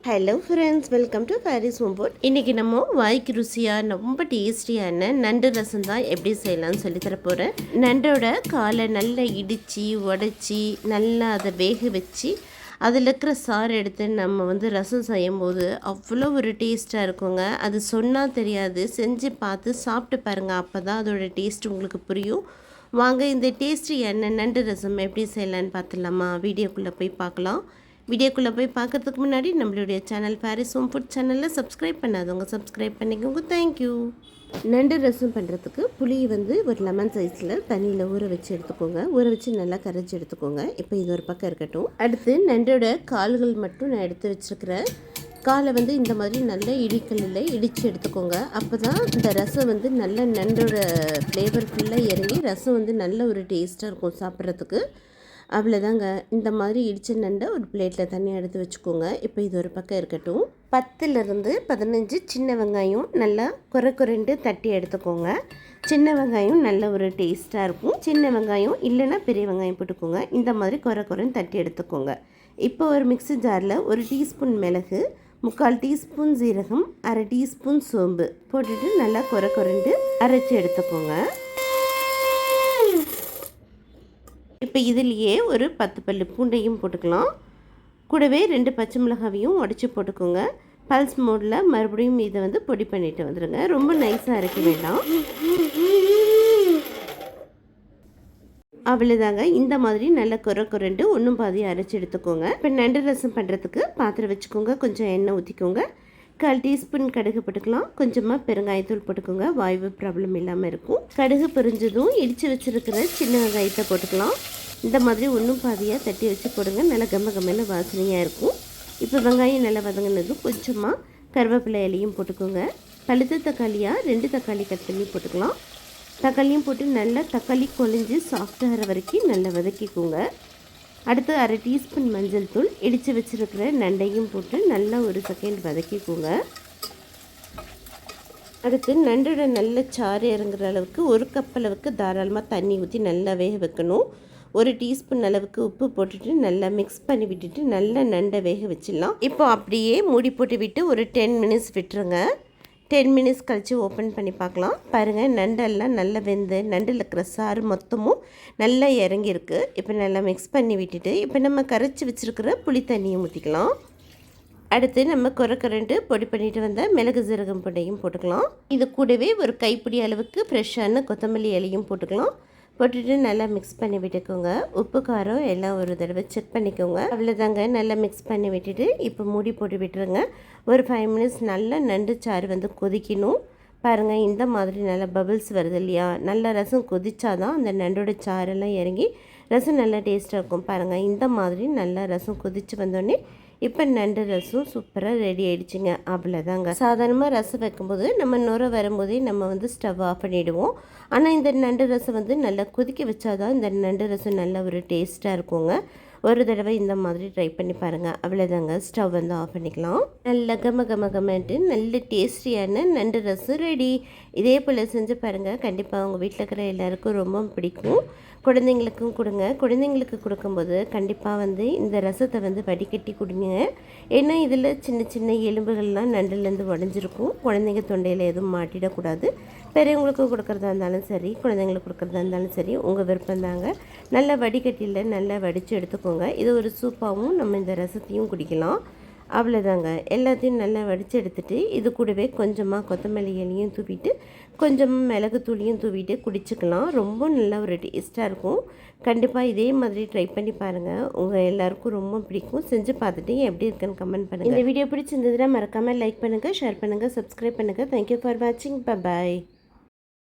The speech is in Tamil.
Hello friends, welcome to Paris home food. இன்றைக்கி நம்ம வாய்க்கு ருசியாக ரொம்ப டேஸ்டியான நண்டு ரசம் தான் எப்படி செய்யலாம்னு சொல்லித்தர போகிறேன். நண்டோட காலை நல்லா இடித்து உடச்சி நல்லா அதை வேக வச்சு அதில் இருக்கிற சாறு எடுத்து நம்ம ரசம் செய்யும்போது அவ்வளோ ஒரு டேஸ்ட்டாக இருக்குங்க. அது சொன்னால் தெரியாது, செஞ்சு பார்த்து சாப்பிட்டு பாருங்கள், அப்போ தான் அதோட டேஸ்ட் உங்களுக்கு புரியும். வாங்க இந்த டேஸ்டியான நண்டு ரசம் எப்படி செய்யலான்னு பார்த்துடலாமா? வீடியோக்குள்ளே போய் பார்க்கலாம். வீடியோக்குள்ளே போய் பார்க்கறதுக்கு முன்னாடி நம்மளுடைய சேனல் பாரிஸ் ஹோம் ஃபுட் சேனலில் சப்ஸ்கிரைப் பண்ணாதவங்க சப்ஸ்கிரைப் பண்ணிக்கோங்க. தேங்க்யூ. நண்டு ரசம் பண்ணுறதுக்கு புளியை ஒரு லெமன் சைஸில் தண்ணியில் ஊற வச்சு எடுத்துக்கோங்க. ஊற வச்சு நல்லா கரைச்சி எடுத்துக்கோங்க. இப்போ இது ஒரு பக்கம் இருக்கட்டும். அடுத்து நண்டோட கால்கள் மட்டும் நான் எடுத்து வச்சுருக்கிறேன். காலை இந்த மாதிரி நல்லா இடிக்கல்லில் இடித்து எடுத்துக்கோங்க. அப்போ தான் இந்த ரசம் நல்ல நண்டோட ஃப்ளேவர் ஃபுல்லாக இறங்கி ரசம் நல்ல ஒரு டேஸ்ட்டாக இருக்கும் சாப்பிட்றதுக்கு. அவ்வளோதாங்க. இந்த மாதிரி இடித்த நண்டை ஒரு பிளேட்டில் தனியாக எடுத்து வச்சுக்கோங்க. இப்போ இது ஒரு பக்கம் இருக்கட்டும். 10லேருந்து 15 சின்ன வெங்காயம் நல்லா குறைண்டு தட்டி எடுத்துக்கோங்க. சின்ன வெங்காயம் நல்ல ஒரு டேஸ்ட்டாக இருக்கும். சின்ன வெங்காயம் இல்லைன்னா பெரிய வெங்காயம் போட்டுக்கோங்க. இந்த மாதிரி குறைன்னு தட்டி எடுத்துக்கோங்க. இப்போ ஒரு மிக்ஸி ஜாரில் 1 டீஸ்பூன் மிளகு, 3/4 டீஸ்பூன் சீரகம், 1/2 டீஸ்பூன் சோம்பு போட்டுட்டு நல்லா குறைண்டு அரைச்சி எடுத்துக்கோங்க. இப்போ இதிலேயே ஒரு 10 பல்லு பூண்டையும் போட்டுக்கலாம். கூடவே 2 பச்சை மிளகாவையும் உடச்சி போட்டுக்கோங்க. பல்ஸ் மோடில் மறுபடியும் இதை பொடி பண்ணிட்டு வந்துடுங்க. ரொம்ப நைஸாக அரைக்க வேண்டாம். அவ்வளோதாங்க. இந்த மாதிரி நல்லா குறைண்டு ஒன்றும் பாதியாக அரைச்சி எடுத்துக்கோங்க. இப்போ நண்டு ரசம் பண்ணுறதுக்கு பாத்திரம் வச்சுக்கோங்க. கொஞ்சம் எண்ணெய் ஊற்றிக்கோங்க. 1/4 டீஸ்பூன் கடுகு போட்டுக்கலாம். கொஞ்சமாக பெருங்காயத்தூள் போட்டுக்கோங்க. வாய்வு ப்ராப்ளம் இல்லாமல் இருக்கும். கடுகு பொரிஞ்சதும் இடித்து வச்சுருக்கிற சின்ன வெங்காயத்தை போட்டுக்கலாம். இந்த மாதிரி ஒன்றும் பாதியாக தட்டி வச்சு போடுங்க. நல்லா கம்ம வாசனையாக இருக்கும். இப்போ வெங்காயம் நல்லா வதங்கினதும் கொஞ்சமாக கருவேப்பிலை இலையும் போட்டுக்கோங்க. பழுத்த தக்காளியாக 2 தக்காளி கட் பண்ணி போட்டுக்கலாம். தக்காளியும் போட்டு நல்லா தக்காளி கொழிஞ்சு சாஃப்டாகிற வரைக்கும் நல்லா வதக்கிக்கோங்க. அடுத்து 1/2 டீஸ்பூன் மஞ்சள் தூள், இடித்து வச்சுருக்கிற நண்டையும் போட்டு நல்லா ஒரு செகண்ட் வதக்கிக்கோங்க. அடுத்து நண்டோட நல்ல சாறு இறங்குற அளவுக்கு 1 கப் அளவுக்கு தாராளமாக தண்ணி ஊற்றி நல்லா வேக வைக்கணும். 1 டீஸ்பூன் அளவுக்கு உப்பு போட்டுட்டு நல்லா மிக்ஸ் பண்ணி விட்டுட்டு நல்லா நண்டை வேக வச்சிடலாம். இப்போ அப்படியே மூடி போட்டு விட்டு ஒரு 10 மினிட்ஸ் விட்டுருங்க. 10 மினிட்ஸ் கழித்து ஓப்பன் பண்ணி பார்க்கலாம். பாருங்கள், நண்டெல்லாம் நல்லா வெந்து நண்டில் இருக்கிற சாறு மொத்தமும் நல்லா இறங்கியிருக்கு. இப்போ நல்லா மிக்ஸ் பண்ணி விட்டுட்டு இப்போ நம்ம கரைச்சி வச்சுருக்கிற புளி தண்ணியை ஊற்றிக்கலாம். அடுத்து நம்ம குறைண்டு பொடி பண்ணிட்டு வந்த மிளகு சீரகம் பொடியும் போட்டுக்கலாம். இது கூடவே ஒரு கைப்பிடி அளவுக்கு ஃப்ரெஷ்ஷான கொத்தமல்லி இலையும் போட்டுக்கலாம். போட்டுட்டு நல்லா மிக்ஸ் பண்ணி விட்டுக்கோங்க. உப்பு காரம் எல்லாம் ஒரு தடவை செக் பண்ணிக்கோங்க. அவ்வளோதாங்க. நல்லா மிக்ஸ் பண்ணி விட்டுட்டு இப்போ மூடி போட்டு விட்டுருங்க. ஒரு 5 மினிட்ஸ் நல்லா நண்டு சாறு கொதிக்கணும். பாருங்கள், இந்த மாதிரி நல்லா பபிள்ஸ் வருது இல்லையா? நல்லா ரசம் கொதிச்சாதான் அந்த நண்டோட சாரெல்லாம் இறங்கி ரசம் நல்லா டேஸ்ட்டாக இருக்கும். பாருங்கள், இந்த மாதிரி நல்லா ரசம் கொதித்து வந்தோடனே இப்போ நண்டு ரசம் சூப்பராக ரெடி ஆகிடுச்சிங்க. அவ்வளோதாங்க. சாதாரணமாக ரசம் வைக்கும்போது நம்ம நுர வரும்போதே நம்ம ஸ்டவ் ஆஃப் பண்ணிவிடுவோம். ஆனால் இந்த நண்டு ரசம் நல்லா கொதிக்க வச்சாதான் இந்த நண்டு ரசம் நல்ல ஒரு டேஸ்ட்டாக இருக்குங்க. ஒரு தடவை இந்த மாதிரி ட்ரை பண்ணி பாருங்கள். அவ்வளோதாங்க. ஸ்டவ் ஆஃப் பண்ணிக்கலாம். நல்ல கமன்ட்டு நல்ல டேஸ்டியான நண்டு ரசம் ரெடி. இதே போல் செஞ்சு பாருங்கள். கண்டிப்பாக உங்கள் வீட்டில் இருக்கிற எல்லாருக்கும் ரொம்ப பிடிக்கும். குழந்தைங்களுக்கும் கொடுங்க. குழந்தைங்களுக்கு கொடுக்கும்போது கண்டிப்பாக இந்த ரசத்தை வடிகட்டி கொடுங்க. ஏன்னா இதில் சின்ன சின்ன எலும்புகள்லாம் நண்டுலேருந்து உடஞ்சிருக்கும். குழந்தைங்க தொண்டையில் எதுவும் மாட்டிடக்கூடாது. பெரியவங்களுக்கு கொடுக்குறதா இருந்தாலும் சரி, குழந்தைங்களுக்கு கொடுக்குறதா இருந்தாலும் சரி, உங்கள் விருப்பம் தாங்க. நல்லா வடிகட்டியில் நல்லா வடித்து எடுத்துக்கோங்க. இது ஒரு சூப்பாகவும் நம்ம இந்த ரசத்தையும் குடிக்கலாம். அவ்வளோதாங்க. எல்லாத்தையும் நல்லா வடித்து எடுத்துகிட்டு இது கூடவே கொஞ்சமாக கொத்தமல்லி இலையும் தூவிட்டு கொஞ்சமாக மிளகுத்தூளியும் தூவிட்டு குடிச்சிக்கலாம். ரொம்ப நல்ல ஒரு டேஸ்ட்டாக இருக்கும். கண்டிப்பாக இதே மாதிரி ட்ரை பண்ணி பாருங்கள். உங்கள் எல்லாருக்கும் ரொம்ப பிடிக்கும். செஞ்சு பார்த்துட்டு எப்படி இருக்குன்னு கமெண்ட் பண்ணுங்கள். இந்த வீடியோ பிடிச்சிருந்ததுன்னா மறக்காமல் லைக் பண்ணுங்கள், ஷேர் பண்ணுங்கள், சப்ஸ்கிரைப் பண்ணுங்கள். தேங்க்யூ ஃபார் வாட்சிங். பாய்.